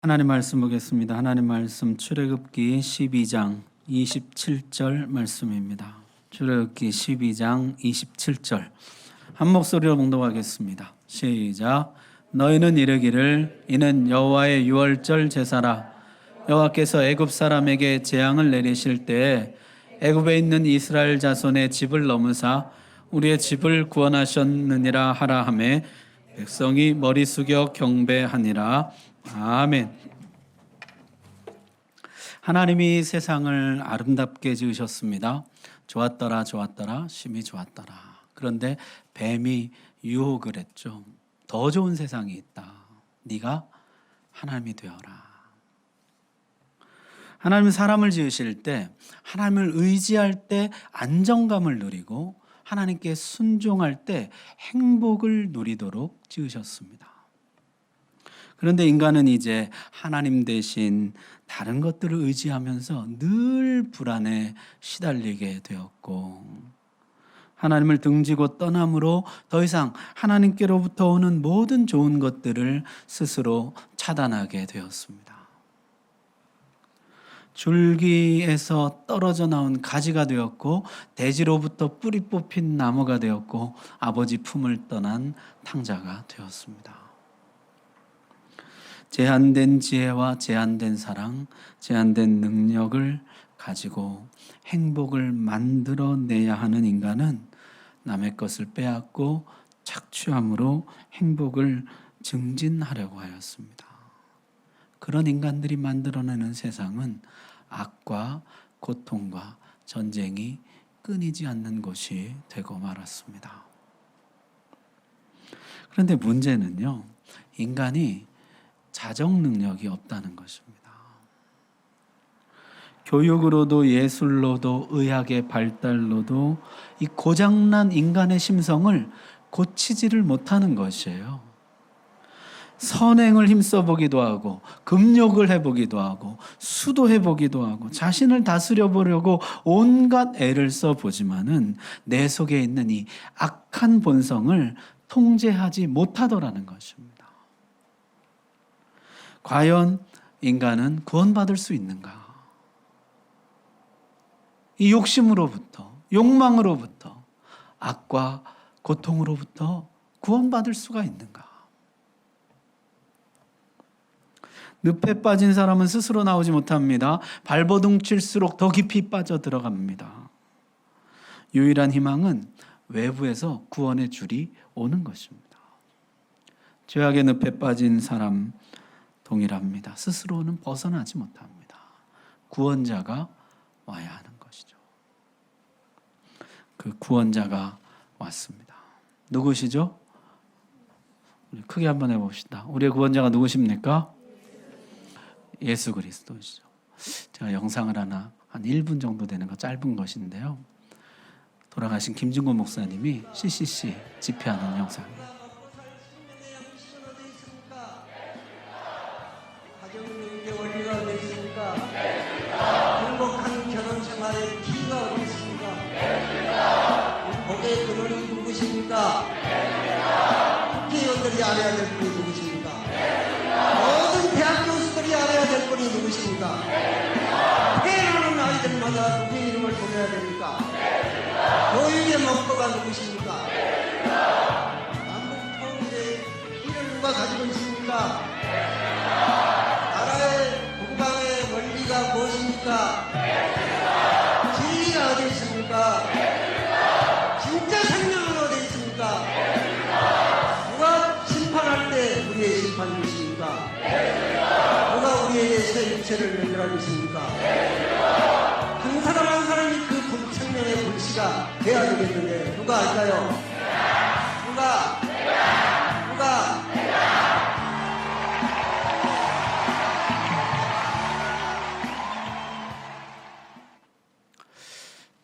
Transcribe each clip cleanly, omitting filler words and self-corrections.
하나님 말씀 보겠습니다. 하나님 말씀 출애굽기 12장 27절 말씀입니다. 출애굽기 12장 27절 한 목소리로 봉독하겠습니다. 시작. 너희는 이르기를 이는 여호와의 유월절 제사라. 여호와께서 애굽 사람에게 재앙을 내리실 때에 애굽에 있는 이스라엘 자손의 집을 넘으사 우리의 집을 구원하셨느니라 하라 하매 백성이 머리 숙여 경배하니라. 아멘. 하나님이 세상을 아름답게 지으셨습니다. 좋았더라 좋았더라 심히 좋았더라. 그런데 뱀이 유혹을 했죠. 더 좋은 세상이 있다. 네가 하나님이 되어라. 하나님은 사람을 지으실 때 하나님을 의지할 때 안정감을 누리고 하나님께 순종할 때 행복을 누리도록 지으셨습니다. 그런데 인간은 이제 하나님 대신 다른 것들을 의지하면서 늘 불안에 시달리게 되었고 하나님을 등지고 떠남으로 더 이상 하나님께로부터 오는 모든 좋은 것들을 스스로 차단하게 되었습니다. 줄기에서 떨어져 나온 가지가 되었고 대지로부터 뿌리 뽑힌 나무가 되었고 아버지 품을 떠난 탕자가 되었습니다. 제한된 지혜와 제한된 사랑, 제한된 능력을 가지고 행복을 만들어내야 하는 인간은 남의 것을 빼앗고 착취함으로 행복을 증진하려고 하였습니다. 그런 인간들이 만들어내는 세상은 악과 고통과 전쟁이 끊이지 않는 곳이 되고 말았습니다. 그런데 문제는요, 인간이 자정 능력이 없다는 것입니다. 교육으로도 예술로도 의학의 발달로도 이 고장난 인간의 심성을 고치지를 못하는 것이에요. 선행을 힘써보기도 하고 금욕을 해보기도 하고 수도해보기도 하고 자신을 다스려 보려고 온갖 애를 써보지만은 내 속에 있는 이 악한 본성을 통제하지 못하더라는 것입니다. 과연 인간은 구원받을 수 있는가? 이 욕심으로부터, 욕망으로부터, 악과 고통으로부터 구원받을 수가 있는가? 늪에 빠진 사람은 스스로 나오지 못합니다. 발버둥 칠수록 더 깊이 빠져 들어갑니다. 유일한 희망은 외부에서 구원의 줄이 오는 것입니다. 죄악의 늪에 빠진 사람 동일합니다. 스스로는 벗어나지 못합니다. 구원자가 와야 하는 것이죠. 그 구원자가 왔습니다. 누구시죠? 우리 크게 한번 해봅시다. 우리의 구원자가 누구십니까? 예수 그리스도시죠. 제가 영상을 하나 한 1분 정도 되는 거 짧은 것인데요. 돌아가신 김준곤 목사님이 CCC 집회하는 영상이에요. 가정의 원리가 어디 있습니까? 행복한 결혼 생활의 키가 어디 있습니까? 복의 근원이 누구십니까? 국회의원들이 알아야 될 분이 누구십니까? 모든 대학 교수들이 알아야 될 분이 누구십니까? 태어나는 아이들마다 누구의 이름을 불러야 됩니까? 교육의 목표가 누구십니까? 남북 통일의 길을 누가 가지고 있습니까? 국방의 원리가 무엇입니까? 진리가 어디 있습니까? 진짜 생명은 어디 있습니까? 누가 심판할 때 우리의 심판이십니까? 누가 우리에게 새 육체를 만들어주십니까? 한 사람 한 사람이 그 생명의 불씨가 돼야 되겠는데 누가 알까요? 누가?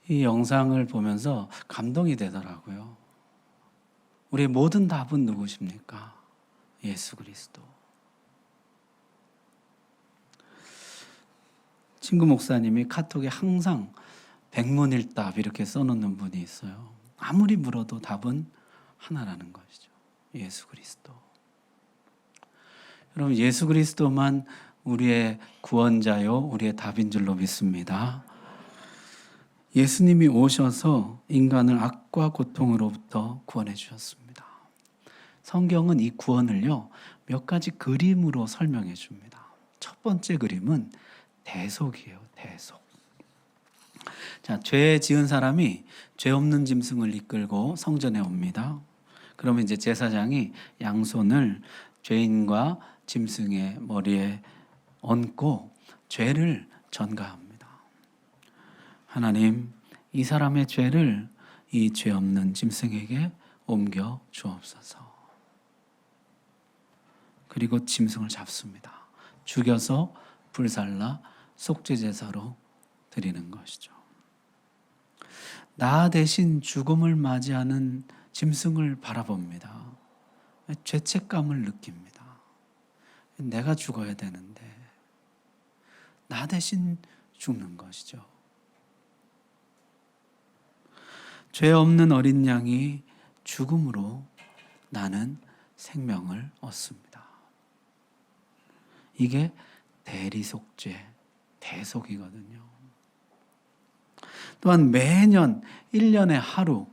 이 영상을 보면서 감동이 되더라고요. 우리의 모든 답은 누구십니까? 예수 그리스도. 친구 목사님이 카톡에 항상 백문일답 이렇게 써놓는 분이 있어요. 아무리 물어도 답은 하나라는 것이죠. 예수 그리스도. 여러분 예수 그리스도만 우리의 구원자요, 우리의 답인 줄로 믿습니다. 예수님이 오셔서 인간을 악과 고통으로부터 구원해 주셨습니다. 성경은 이 구원을요, 몇 가지 그림으로 설명해 줍니다. 첫 번째 그림은 대속이에요, 대속. 자, 죄 지은 사람이 죄 없는 짐승을 이끌고 성전에 옵니다. 그러면 이제 제사장이 양손을 죄인과 짐승의 머리에 얹고 죄를 전가합니다. 하나님, 이 사람의 죄를 이 죄 없는 짐승에게 옮겨 주옵소서. 그리고 짐승을 잡습니다. 죽여서 불살라 속죄제사로 드리는 것이죠. 나 대신 죽음을 맞이하는 짐승을 바라봅니다. 죄책감을 느낍니다. 내가 죽어야 되는데 나 대신 죽는 것이죠. 죄 없는 어린 양이 죽음으로 나는 생명을 얻습니다. 이게 대리속죄, 대속이거든요. 또한 매년 1년에 하루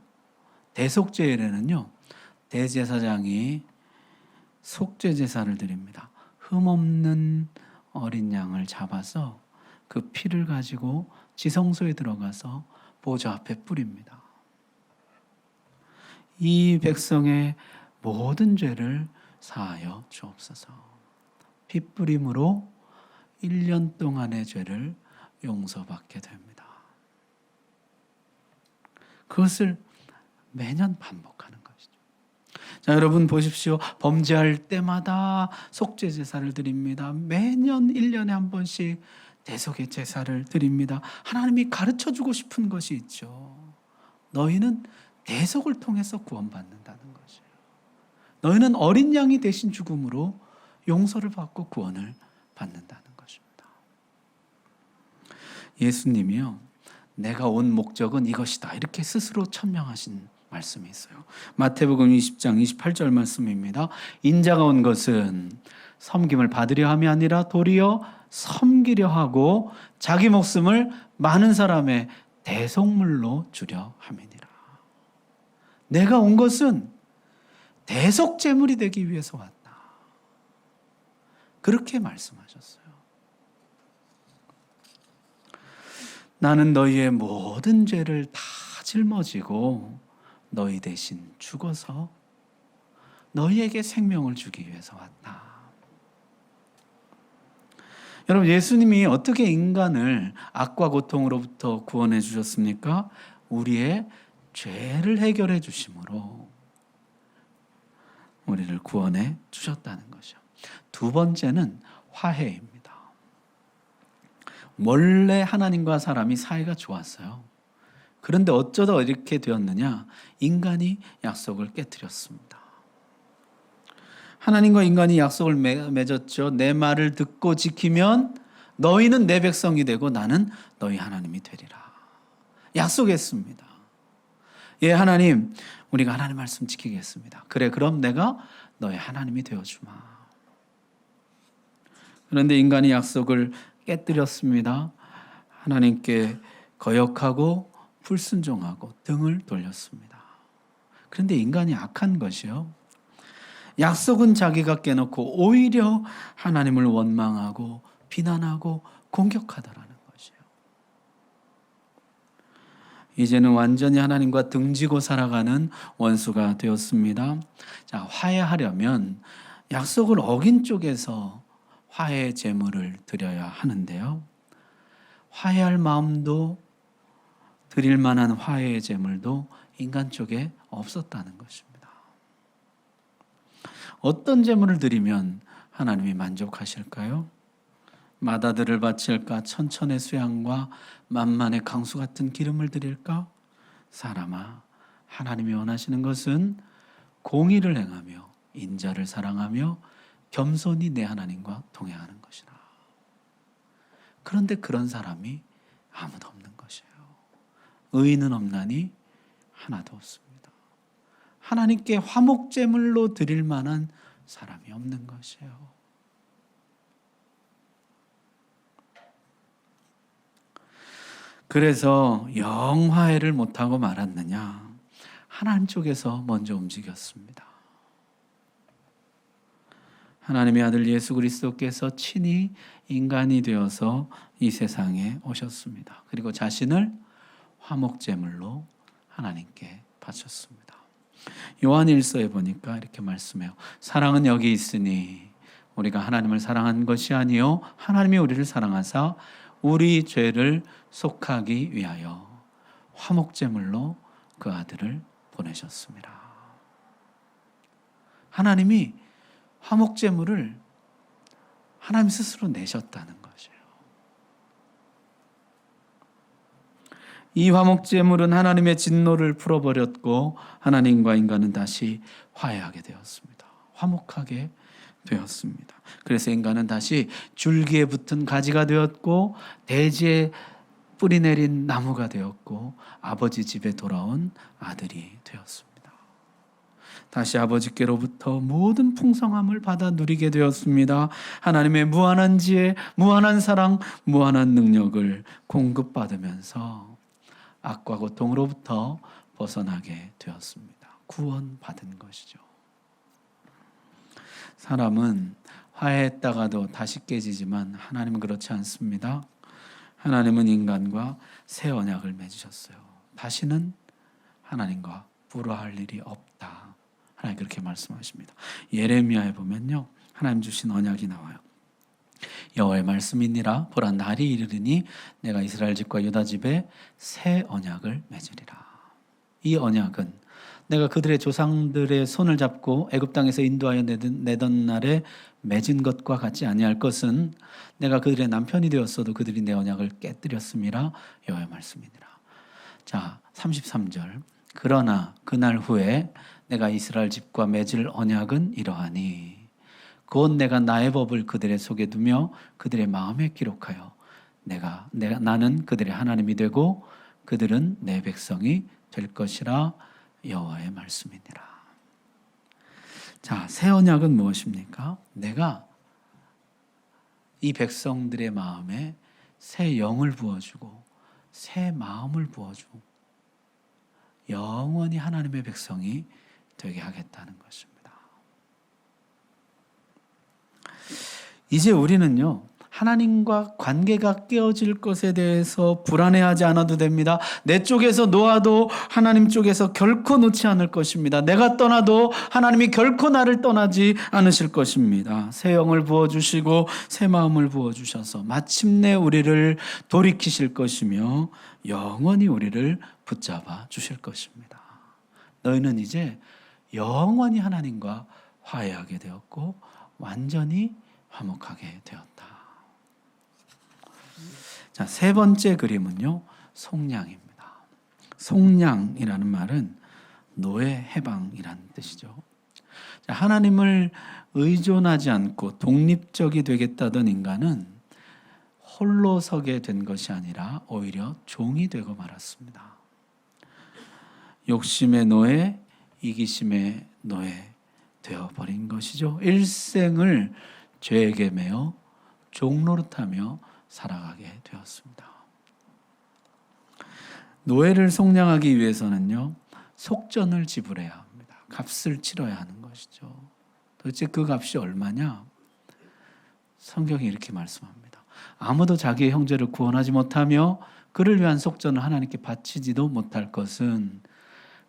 대속죄일에는요, 대제사장이 속죄제사를 드립니다. 흠없는 어린 양을 잡아서 그 피를 가지고 지성소에 들어가서 보좌 앞에 뿌립니다. 이 백성의 모든 죄를 사하여 주옵소서. 피 뿌림으로 1년 동안의 죄를 용서받게 됩니다. 그것을 매년 반복하는 것이죠. 자, 여러분 보십시오. 범죄할 때마다 속죄 제사를 드립니다. 매년 1년에 한 번씩 대속의 제사를 드립니다. 하나님이 가르쳐 주고 싶은 것이 있죠. 너희는 대속을 통해서 구원받는다는 것이에요. 너희는 어린 양이 대신 죽음으로 용서를 받고 구원을 받는다는 것입니다. 예수님이요, 내가 온 목적은 이것이다, 이렇게 스스로 천명하신 말씀이 있어요. 마태복음 20장 28절 말씀입니다. 인자가 온 것은 섬김을 받으려 함이 아니라 도리어 섬기려 하고 자기 목숨을 많은 사람의 대속물로 주려 함이니라. 내가 온 것은 대속제물이 되기 위해서 왔다. 그렇게 말씀하셨어요. 나는 너희의 모든 죄를 다 짊어지고 너희 대신 죽어서 너희에게 생명을 주기 위해서 왔다. 여러분, 예수님이 어떻게 인간을 악과 고통으로부터 구원해 주셨습니까? 우리의 죄를 해결해 주심으로 우리를 구원해 주셨다는 것이요. 두 번째는 화해입니다. 원래 하나님과 사람이 사이가 좋았어요. 그런데 어쩌다 이렇게 되었느냐? 인간이 약속을 깨뜨렸습니다. 하나님과 인간이 약속을 맺었죠. 내 말을 듣고 지키면 너희는 내 백성이 되고 나는 너희 하나님이 되리라. 약속했습니다. 예, 하나님, 우리가 하나님 말씀 지키겠습니다. 그래, 그럼 내가 너의 하나님이 되어주마. 그런데 인간이 약속을 깨뜨렸습니다. 하나님께 거역하고 불순종하고 등을 돌렸습니다. 그런데 인간이 악한 것이요, 약속은 자기가 깨놓고 오히려 하나님을 원망하고 비난하고 공격하더라는 것이에요. 이제는 완전히 하나님과 등지고 살아가는 원수가 되었습니다. 자, 화해하려면 약속을 어긴 쪽에서 화해 제물을 드려야 하는데요, 화해할 마음도 드릴 만한 화해의 제물도 인간 쪽에 없었다는 것입니다. 어떤 제물을 드리면 하나님이 만족하실까요? 마다들을 바칠까? 천천의 수양과 만만의 강수 같은 기름을 드릴까? 사람아, 하나님이 원하시는 것은 공의를 행하며 인자를 사랑하며 겸손히 내 하나님과 동행하는 것이라. 그런데 그런 사람이 아무도 없는 것이에요. 의인은 없나니 하나도 없습니다. 하나님께 화목제물로 드릴 만한 사람이 없는 것이에요. 그래서 영 화해를 못하고 말았느냐? 하나님 쪽에서 먼저 움직였습니다. 하나님의 아들 예수 그리스도께서 친히 인간이 되어서 이 세상에 오셨습니다. 그리고 자신을 화목제물로 하나님께 바쳤습니다. 요한일서에 보니까 이렇게 말씀해요. 사랑은 여기 있으니 우리가 하나님을 사랑한 것이 아니요 하나님이 우리를 사랑하사 우리 죄를 속하기 위하여 화목제물로 그 아들을 보내셨습니다. 하나님이 화목제물을 하나님 스스로 내셨다는 것이에요. 이 화목제물은 하나님의 진노를 풀어버렸고 하나님과 인간은 다시 화해하게 되었습니다. 화목하게 되었습니다. 그래서 인간은 다시 줄기에 붙은 가지가 되었고 대지에 뿌리 내린 나무가 되었고 아버지 집에 돌아온 아들이 되었습니다. 다시 아버지께로부터 모든 풍성함을 받아 누리게 되었습니다. 하나님의 무한한 지혜, 무한한 사랑, 무한한 능력을 공급받으면서 악과 고통으로부터 벗어나게 되었습니다. 구원받은 것이죠. 사람은 화해했다가도 다시 깨지지만 하나님은 그렇지 않습니다. 하나님은 인간과 새 언약을 맺으셨어요. 다시는 하나님과 불화할 일이 없다. 하나님 그렇게 말씀하십니다. 예레미야에 보면요, 하나님 주신 언약이 나와요. 여호와의 말씀이니라. 보라, 날이 이르리니 내가 이스라엘 집과 유다 집에 새 언약을 맺으리라. 이 언약은 내가 그들의 조상들의 손을 잡고 애굽 땅에서 인도하여 내던 날에 맺은 것과 같지 아니할 것은 내가 그들의 남편이 되었어도 그들이 내 언약을 깨뜨렸음이라. 여호와의 말씀이니라. 자, 33절. 그러나 그날 후에 내가 이스라엘 집과 맺을 언약은 이러하니 곧 내가 나의 법을 그들의 속에 두며 그들의 마음에 기록하여 나는 그들의 하나님이 되고 그들은 내 백성이 될 것이라. 여호와의 말씀이니라. 자, 새 언약은 무엇입니까? 내가 이 백성들의 마음에 새 영을 부어주고 새 마음을 부어주고 영원히 하나님의 백성이 되게 하겠다는 것입니다. 이제 우리는요, 하나님과 관계가 깨어질 것에 대해서 불안해하지 않아도 됩니다. 내 쪽에서 놓아도 하나님 쪽에서 결코 놓지 않을 것입니다. 내가 떠나도 하나님이 결코 나를 떠나지 않으실 것입니다. 새 영을 부어주시고 새 마음을 부어주셔서 마침내 우리를 돌이키실 것이며 영원히 우리를 붙잡아 주실 것입니다. 너희는 이제 영원히 하나님과 화해하게 되었고 완전히 화목하게 되었다. 자, 세 번째 그림은요, 속량입니다. 속량이라는 말은 노예 해방이라는 뜻이죠. 자, 하나님을 의존하지 않고 독립적이 되겠다던 인간은 홀로 서게 된 것이 아니라 오히려 종이 되고 말았습니다. 욕심의 노예, 이기심의 노예 되어버린 것이죠. 일생을 죄에게 매여 종노릇하며 살아가게 되었습니다. 노예를 속량하기 위해서는요, 속전을 지불해야 합니다. 값을 치러야 하는 것이죠. 도대체 그 값이 얼마냐? 성경이 이렇게 말씀합니다. 아무도 자기의 형제를 구원하지 못하며 그를 위한 속전을 하나님께 바치지도 못할 것은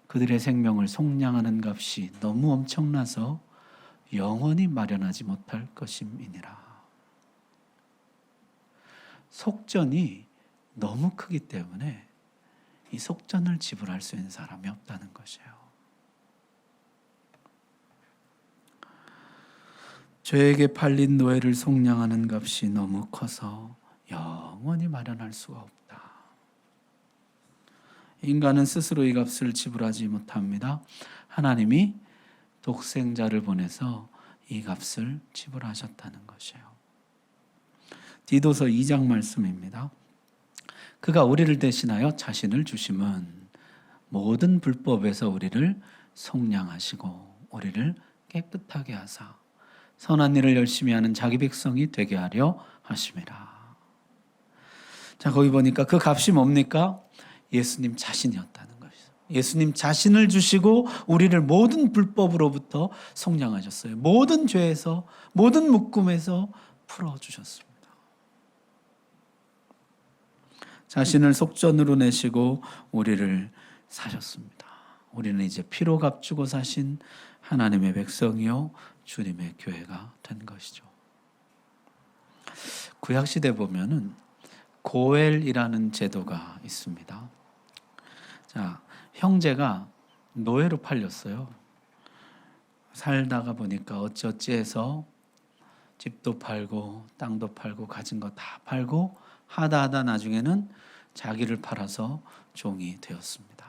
그들의 생명을 속량하는 값이 너무 엄청나서 영원히 마련하지 못할 것임이니라. 속전이 너무 크기 때문에 이 속전을 지불할 수 있는 사람이 없다는 것이에요. 죄에게 팔린 노예를 속량하는 값이 너무 커서 영원히 마련할 수가 없다. 인간은 스스로 이 값을 지불하지 못합니다. 하나님이 독생자를 보내서 이 값을 지불하셨다는 것이에요. 디도서 2장 말씀입니다. 그가 우리를 대신하여 자신을 주심은 모든 불법에서 우리를 속량하시고 우리를 깨끗하게 하사 선한 일을 열심히 하는 자기 백성이 되게 하려 하심이라. 자, 거기 보니까 그 값이 뭡니까? 예수님 자신이었다는 것이죠. 예수님 자신을 주시고 우리를 모든 불법으로부터 속량하셨어요. 모든 죄에서, 모든 묶음에서 풀어주셨습니다. 자신을 속전으로 내시고 우리를 사셨습니다. 우리는 이제 피로 값주고 사신 하나님의 백성이요 주님의 교회가 된 것이죠. 구약시대 보면은 고엘이라는 제도가 있습니다. 자, 형제가 노예로 팔렸어요. 살다가 보니까 어찌어찌 해서 집도 팔고 땅도 팔고 가진 거 다 팔고 하다 나중에는 자기를 팔아서 종이 되었습니다.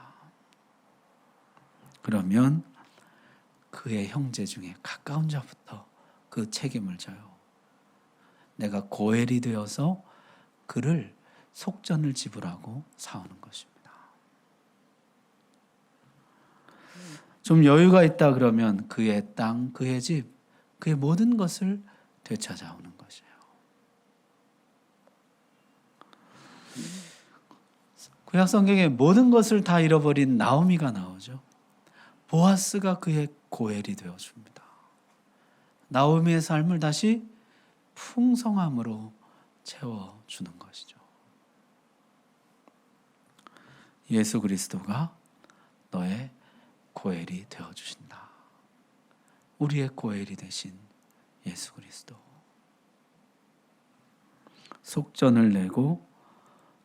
그러면 그의 형제 중에 가까운 자부터 그 책임을 져요. 내가 고엘이 되어서 그를 속전을 지불하고 사오는 것입니다. 좀 여유가 있다 그러면 그의 땅, 그의 집, 그의 모든 것을 되찾아오는 것이에요. 구약 성경에 모든 것을 다 잃어버린 나오미가 나오죠. 보아스가 그의 고엘이 되어줍니다. 나오미의 삶을 다시 풍성함으로 채워주는 것이죠. 예수 그리스도가 너의 고엘이 되어주신다. 우리의 고엘이 되신 예수 그리스도. 속전을 내고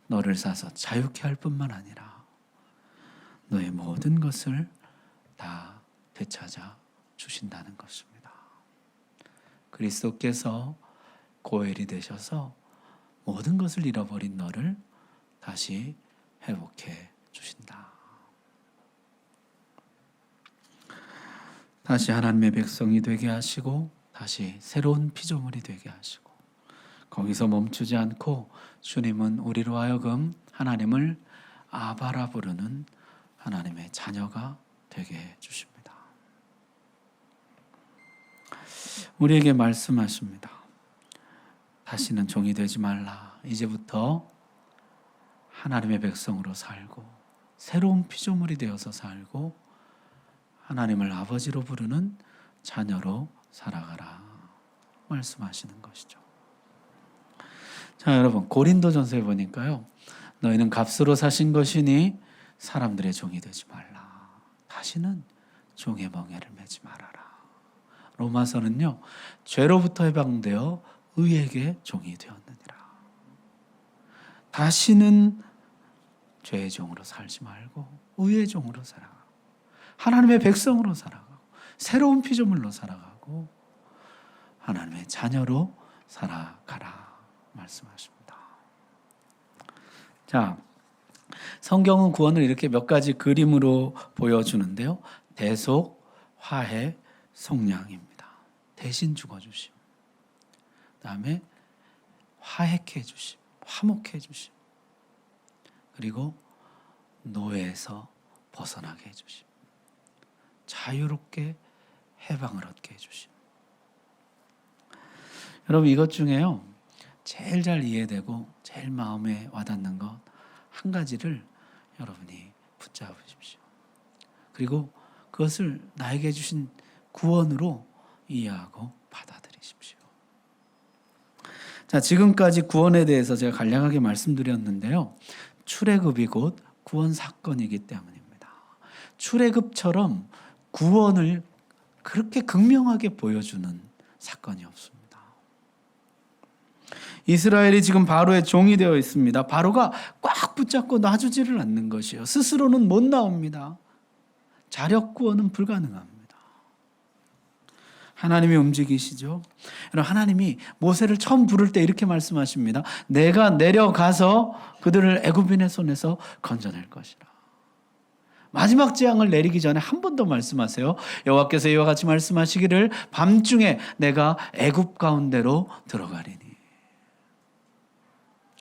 너를 사서 자유케 할 뿐만 아니라 너의 모든 것을 다 되찾아 주신다는 것입니다. 그리스도께서 고엘이 되셔서 모든 것을 잃어버린 너를 다시 회복해 주신다. 다시 하나님의 백성이 되게 하시고 다시 새로운 피조물이 되게 하시고 거기서 멈추지 않고 주님은 우리로 하여금 하나님을 아바라 부르는 하나님의 자녀가 되게 해 주십니다. 우리에게 말씀하십니다. 다시는 종이 되지 말라. 이제부터 하나님의 백성으로 살고 새로운 피조물이 되어서 살고 하나님을 아버지로 부르는 자녀로 살아가라 말씀하시는 것이죠. 자, 여러분 고린도전서에 보니까요. 너희는 값으로 사신 것이니 사람들의 종이 되지 말라. 다시는 종의 멍에를 매지 말아라. 로마서는요. 죄로부터 해방되어 의에게 종이 되었느니라. 다시는 죄의 종으로 살지 말고 의의 종으로 살아가. 하나님의 백성으로 살아가고 새로운 피조물로 살아가고 하나님의 자녀로 살아가라 말씀하십니다. 자, 성경은 구원을 이렇게 몇 가지 그림으로 보여주는데요. 대속, 화해, 속량입니다. 대신 죽어주심. 그 다음에 화해케 해주심, 화목케 해주심. 그리고 노예에서 벗어나게 해주심. 자유롭게 해방을 얻게 해주심. 여러분 이것 중에요. 제일 잘 이해되고 제일 마음에 와닿는 것 한 가지를 여러분이 붙잡으십시오. 그리고 그것을 나에게 주신 구원으로 이해하고 받아들이십시오. 자, 지금까지 구원에 대해서 제가 간략하게 말씀드렸는데요. 출애굽이 곧 구원 사건이기 때문입니다. 출애굽처럼 구원을 그렇게 극명하게 보여주는 사건이 없습니다. 이스라엘이 지금 바로의 종이 되어 있습니다. 바로가 꽉 붙잡고 놔주지를 않는 것이에요. 스스로는 못 나옵니다. 자력 구원은 불가능합니다. 하나님이 움직이시죠. 여러분 하나님이 모세를 처음 부를 때 이렇게 말씀하십니다. 내가 내려가서 그들을 애굽인의 손에서 건져낼 것이라. 마지막 재앙을 내리기 전에 한 번 더 말씀하세요. 여호와께서 이와 같이 말씀하시기를 밤중에 내가 애굽 가운데로 들어가리니.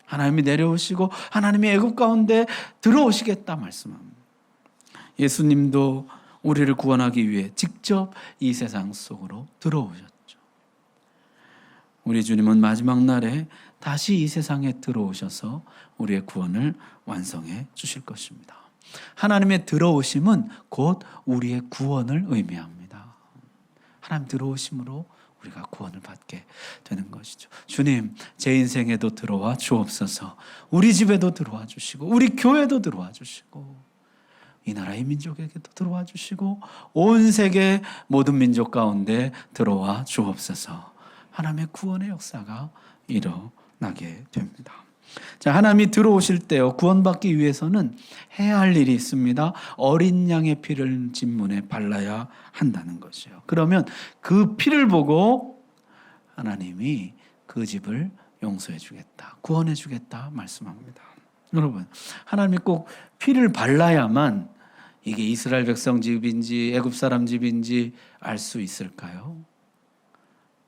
하나님이 내려오시고 하나님이 애굽 가운데 들어오시겠다 말씀합니다. 예수님도 우리를 구원하기 위해 직접 이 세상 속으로 들어오셨죠. 우리 주님은 마지막 날에 다시 이 세상에 들어오셔서 우리의 구원을 완성해 주실 것입니다. 하나님의 들어오심은 곧 우리의 구원을 의미합니다. 하나님 들어오심으로 우리가 구원을 받게 되는 것이죠. 주님, 제 인생에도 들어와 주옵소서. 우리 집에도 들어와 주시고 우리 교회도 들어와 주시고 이 나라의 민족에게도 들어와 주시고 온 세계 모든 민족 가운데 들어와 주옵소서. 하나님의 구원의 역사가 일어나게 됩니다. 자, 하나님이 들어오실 때요, 구원받기 위해서는 해야 할 일이 있습니다. 어린 양의 피를 집 문에 발라야 한다는 것이요. 그러면 그 피를 보고 하나님이 그 집을 용서해 주겠다, 구원해 주겠다 말씀합니다. 여러분, 하나님이 꼭 피를 발라야만 이게 이스라엘 백성 집인지 애굽 사람 집인지 알 수 있을까요?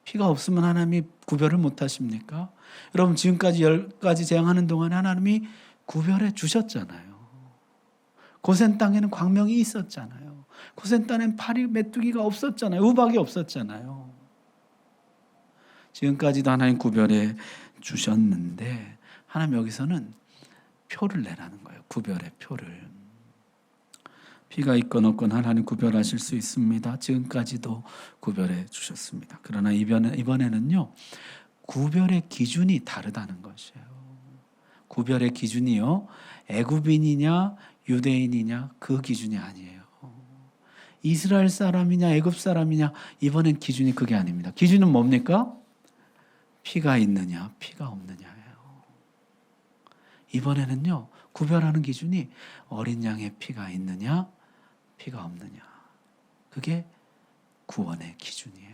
피가 없으면 하나님이 구별을 못 하십니까? 여러분, 지금까지 10가지 재앙하는 동안에 하나님이 구별해 주셨잖아요. 고센 땅에는 광명이 있었잖아요. 고센 땅에는 파리 메뚜기가 없었잖아요. 우박이 없었잖아요. 지금까지도 하나님 구별해 주셨는데 하나님 여기서는 표를 내라는 거예요. 구별의 표를. 피가 있건 없건 하나님 구별하실 수 있습니다. 지금까지도 구별해 주셨습니다. 그러나 이번에는요, 구별의 기준이 다르다는 것이에요. 구별의 기준이요, 애굽인이냐 유대인이냐 그 기준이 아니에요. 이스라엘 사람이냐 애굽 사람이냐, 이번엔 기준이 그게 아닙니다. 기준은 뭡니까? 피가 있느냐 피가 없느냐예요. 이번에는요, 구별하는 기준이 어린 양의 피가 있느냐 피가 없느냐, 그게 구원의 기준이에요.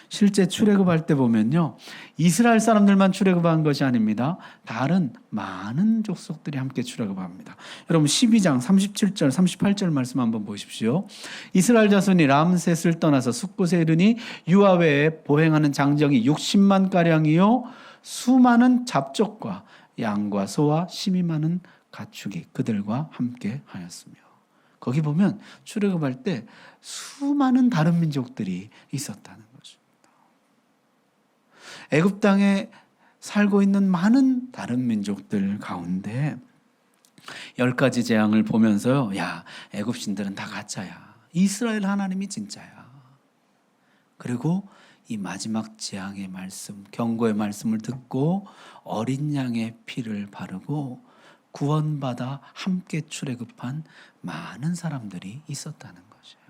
실제 출애굽할 때 보면요, 이스라엘 사람들만 출애굽한 것이 아닙니다. 다른 많은 족속들이 함께 출애굽합니다. 여러분 12장 37절 38절 말씀 한번 보십시오. 이스라엘 자손이 람셋을 떠나서 숫곳에 이르니 유아외에 보행하는 장정이 60만 가량이요 수많은 잡족과 양과 소와 심이 많은 가축이 그들과 함께 하였으며, 거기 보면 출애굽할 때 수많은 다른 민족들이 있었다는 것입니다. 애굽 땅에 살고 있는 많은 다른 민족들 가운데 10가지 재앙을 보면서요, 야, 애굽 신들은 다 가짜야, 이스라엘 하나님이 진짜야. 그리고 이 마지막 재앙의 말씀, 경고의 말씀을 듣고 어린 양의 피를 바르고 구원받아 함께 출애굽한 많은 사람들이 있었다는 것이에요.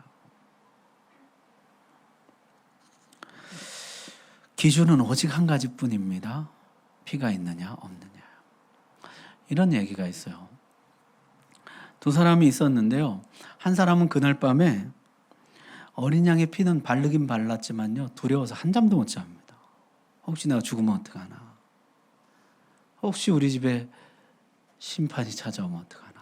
기준은 오직 한 가지뿐입니다. 피가 있느냐 없느냐. 이런 얘기가 있어요. 두 사람이 있었는데요, 한 사람은 그날 밤에 어린 양의 피는 바르긴 발랐지만요, 두려워서 한잠도 못 잡니다. 혹시 내가 죽으면 어떡하나, 혹시 우리 집에 심판이 찾아오면 어떡하나,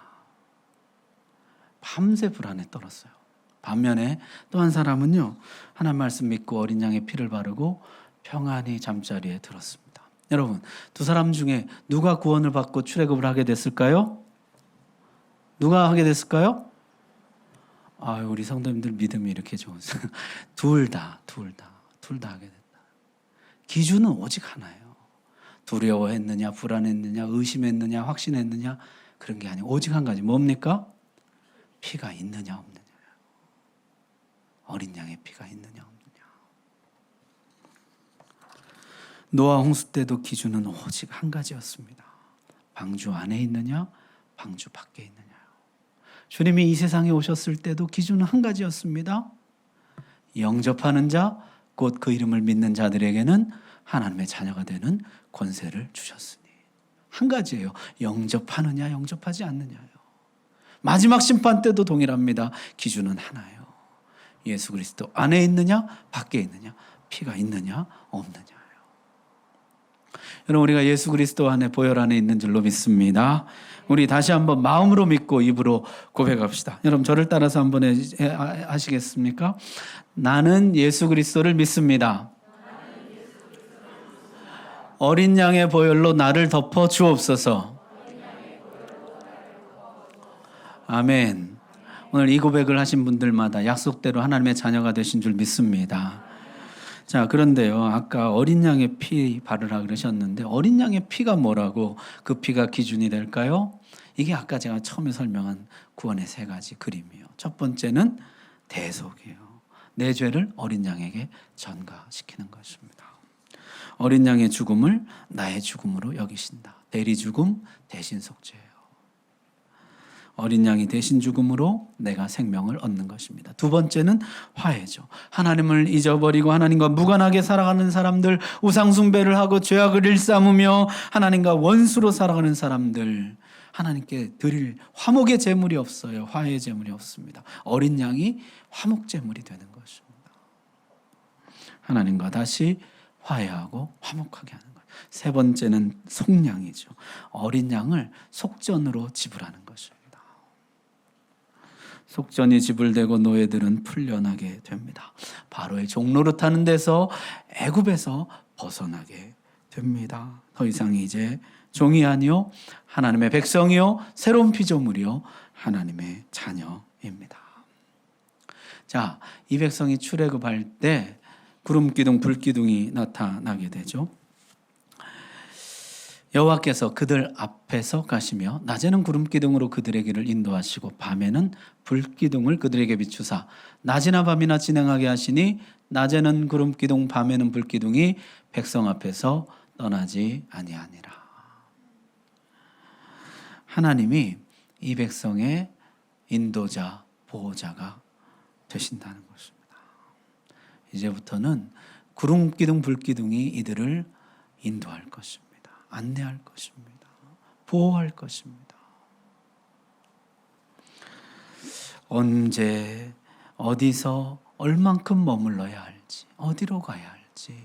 밤새 불안에 떨었어요. 반면에 또 한 사람은요, 하나님 말씀 믿고 어린 양의 피를 바르고 평안히 잠자리에 들었습니다. 여러분, 두 사람 중에 누가 구원을 받고 출애굽을 하게 됐을까요? 누가 하게 됐을까요? 우리 성도님들 믿음이 이렇게 좋으세요. 둘 다 하게 됐다. 기준은 오직 하나예요. 두려워했느냐, 불안했느냐, 의심했느냐, 확신했느냐, 그런 게 아니고 오직 한 가지. 뭡니까? 피가 있느냐 없느냐. 어린 양의 피가 있느냐 없느냐. 노아 홍수 때도 기준은 오직 한 가지였습니다. 방주 안에 있느냐, 방주 밖에 있느냐. 주님이 이 세상에 오셨을 때도 기준은 한 가지였습니다. 영접하는 자, 곧 그 이름을 믿는 자들에게는 하나님의 자녀가 되는 권세를 주셨으니. 한 가지예요. 영접하느냐 영접하지 않느냐요. 마지막 심판 때도 동일합니다. 기준은 하나예요. 예수 그리스도 안에 있느냐 밖에 있느냐, 피가 있느냐 없느냐예요. 여러분, 우리가 예수 그리스도 안에 보혈 안에 있는 줄로 믿습니다. 우리 다시 한번 마음으로 믿고 입으로 고백합시다. 여러분, 저를 따라서 한번 하시겠습니까? 나는 예수 그리스도를 믿습니다. 어린 양의 보혈로 나를 덮어 주옵소서. 아멘. 오늘 이 고백을 하신 분들마다 약속대로 하나님의 자녀가 되신 줄 믿습니다. 자, 그런데요, 아까 어린 양의 피 바르라 그러셨는데 어린 양의 피가 뭐라고 그 피가 기준이 될까요? 이게 아까 제가 처음에 설명한 구원의 세 가지 그림이에요. 첫 번째는 대속이에요. 내 죄를 어린 양에게 전가시키는 것입니다. 어린 양의 죽음을 나의 죽음으로 여기신다. 대리 죽음, 대신 속죄예요. 어린 양이 대신 죽음으로 내가 생명을 얻는 것입니다. 두 번째는 화해죠. 하나님을 잊어버리고 하나님과 무관하게 살아가는 사람들, 우상 숭배를 하고 죄악을 일삼으며 하나님과 원수로 살아가는 사람들, 하나님께 드릴 화목의 제물이 없어요. 화해의 제물이 없습니다. 어린 양이 화목 제물이 되는 것입니다. 하나님과 다시 화해하고 화목하게 하는 거예요. 세 번째는 속량이죠. 어린 양을 속전으로 지불하는 것입니다. 속전이 지불되고 노예들은 풀려나게 됩니다. 바로의 종노릇 하는 데서 애굽에서 벗어나게 됩니다. 더 이상 이제 종이 아니요 하나님의 백성이요 새로운 피조물이요 하나님의 자녀입니다. 자, 이 백성이 출애굽할 때 구름 기둥 불 기둥이 나타나게 되죠. 여호와께서 그들 앞에서 가시며 낮에는 구름 기둥으로 그들의 길을 인도하시고 밤에는 불 기둥을 그들에게 비추사 낮이나 밤이나 진행하게 하시니 낮에는 구름 기둥 밤에는 불 기둥이 백성 앞에서 떠나지 아니하니라. 하나님이 이 백성의 인도자, 보호자가 되신다는 것입니다. 이제부터는 구름 기둥 불 기둥이 이들을 인도할 것입니다. 안내할 것입니다. 보호할 것입니다. 언제 어디서 얼만큼 머물러야 할지 어디로 가야 할지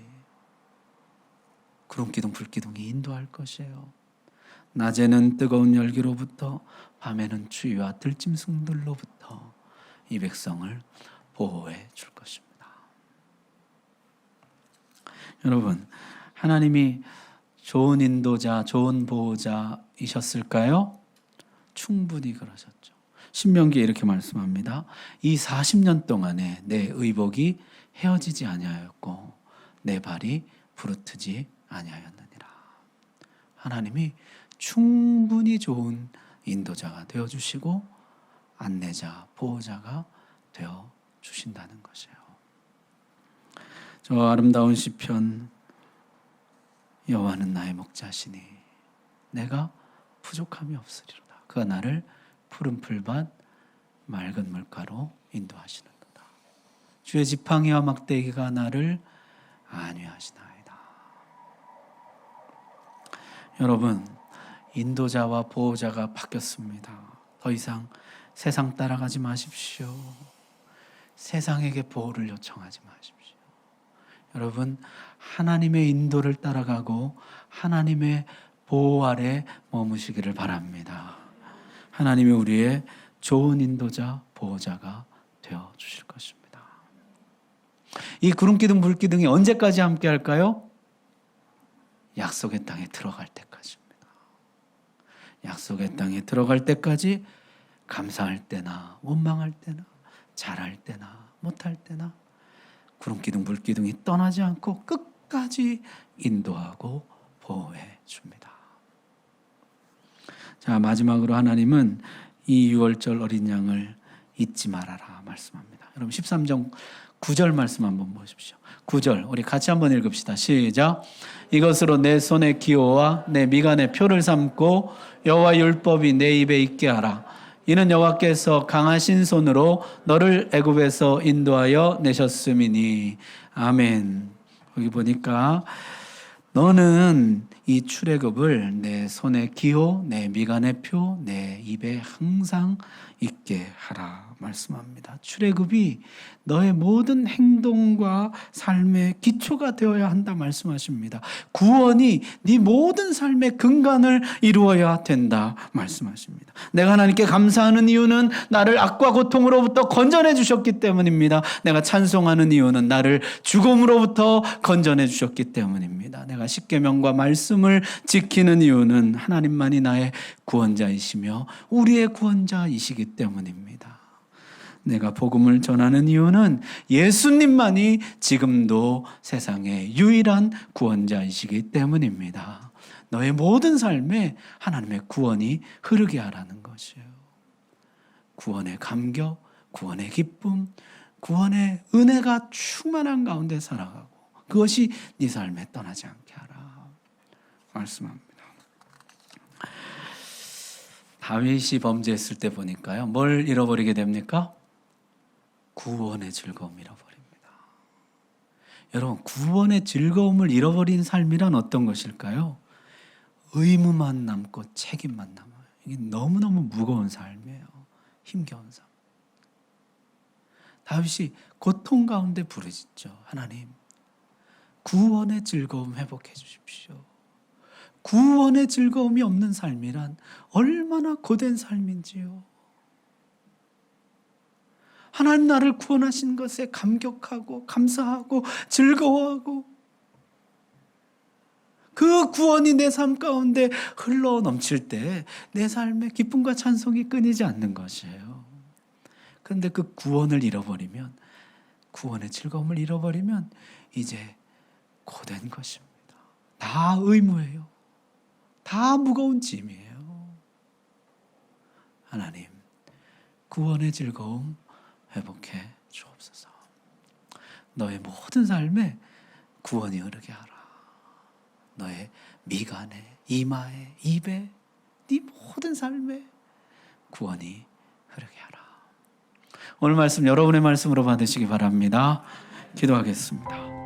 구름기둥 불기둥이 인도할 것이에요. 낮에는 뜨거운 열기로부터 밤에는 추위와 들짐승들로부터 이 백성을 보호해 줄 것입니다. 여러분, 하나님이 좋은 인도자, 좋은 보호자이셨을까요? 충분히 그러셨죠. 신명기에 이렇게 말씀합니다. 이 40년 동안에 내 의복이 헤어지지 아니하였고 내 발이 부르트지 아니하였느니라. 하나님이 충분히 좋은 인도자가 되어주시고 안내자, 보호자가 되어주신다는 것이에요. 저 아름다운 시편 여호와는 나의 목자시니 내가 부족함이 없으리로다. 그가 나를 푸른 풀밭 맑은 물가로 인도하시는도다. 주의 지팡이와 막대기가 나를 안위하시나이다. 여러분, 인도자와 보호자가 바뀌었습니다. 더 이상 세상 따라가지 마십시오. 세상에게 보호를 요청하지 마십시오. 여러분, 하나님의 인도를 따라가고 하나님의 보호 아래 머무시기를 바랍니다. 하나님이 우리의 좋은 인도자, 보호자가 되어 주실 것입니다. 이 구름기둥, 불기둥이 언제까지 함께 할까요? 약속의 땅에 들어갈 때까지입니다. 약속의 땅에 들어갈 때까지 감사할 때나 원망할 때나 잘할 때나 못할 때나 구름기둥, 불기둥이 떠나지 않고 끝까지 인도하고 보호해 줍니다. 자, 마지막으로 하나님은 이 유월절 어린 양을 잊지 말아라 말씀합니다. 여러분 13장 9절 말씀 한번 보십시오. 9절 우리 같이 한번 읽읍시다. 시작. 이것으로 내 손의 기호와 내 미간의 표를 삼고 여호와 율법이 내 입에 있게 하라. 이는 여호와께서 강하신 손으로 너를 애굽에서 인도하여 내셨음이니. 아멘. 여기 보니까 너는 이 출애굽을 내 손의 기호, 내 미간의 표, 내 입에 항상 있게 하라 말씀합니다. 출애굽이 너의 모든 행동과 삶의 기초가 되어야 한다 말씀하십니다. 구원이 네 모든 삶의 근간을 이루어야 된다 말씀하십니다. 내가 하나님께 감사하는 이유는 나를 악과 고통으로부터 건져내 주셨기 때문입니다. 내가 찬송하는 이유는 나를 죽음으로부터 건져내 주셨기 때문입니다. 내가 십계명과 말씀을 지키는 이유는 하나님만이 나의 구원자이시며 우리의 구원자이시기 때문입니다. 내가 복음을 전하는 이유는 예수님만이 지금도 세상의 유일한 구원자이시기 때문입니다. 너의 모든 삶에 하나님의 구원이 흐르게 하라는 것이에요. 구원의 감격, 구원의 기쁨, 구원의 은혜가 충만한 가운데 살아가고 그것이 네 삶에 떠나지 않게 하라 말씀합니다. 다윗이 범죄했을 때 보니까요, 뭘 잃어버리게 됩니까? 구원의 즐거움을 잃어버립니다. 여러분, 구원의 즐거움을 잃어버린 삶이란 어떤 것일까요? 의무만 남고 책임만 남아요. 이게 너무너무 무거운 삶이에요. 힘겨운 삶. 다윗이 고통 가운데 부르짖죠. 하나님, 구원의 즐거움 회복해 주십시오. 구원의 즐거움이 없는 삶이란 얼마나 고된 삶인지요. 하나님 나를 구원하신 것에 감격하고 감사하고 즐거워하고 그 구원이 내 삶 가운데 흘러 넘칠 때 내 삶의 기쁨과 찬송이 끊이지 않는 것이에요. 그런데 그 구원을 잃어버리면, 구원의 즐거움을 잃어버리면 이제 고된 것입니다. 다 의무예요. 다 무거운 짐이에요. 하나님, 구원의 즐거움 회복해 주옵소서. 너의 모든 삶에 구원이 흐르게 하라. 너의 미간에, 이마에, 입에, 네 모든 삶에 구원이 흐르게 하라. 오늘 말씀 여러분의 말씀으로 받으시기 바랍니다. 기도하겠습니다.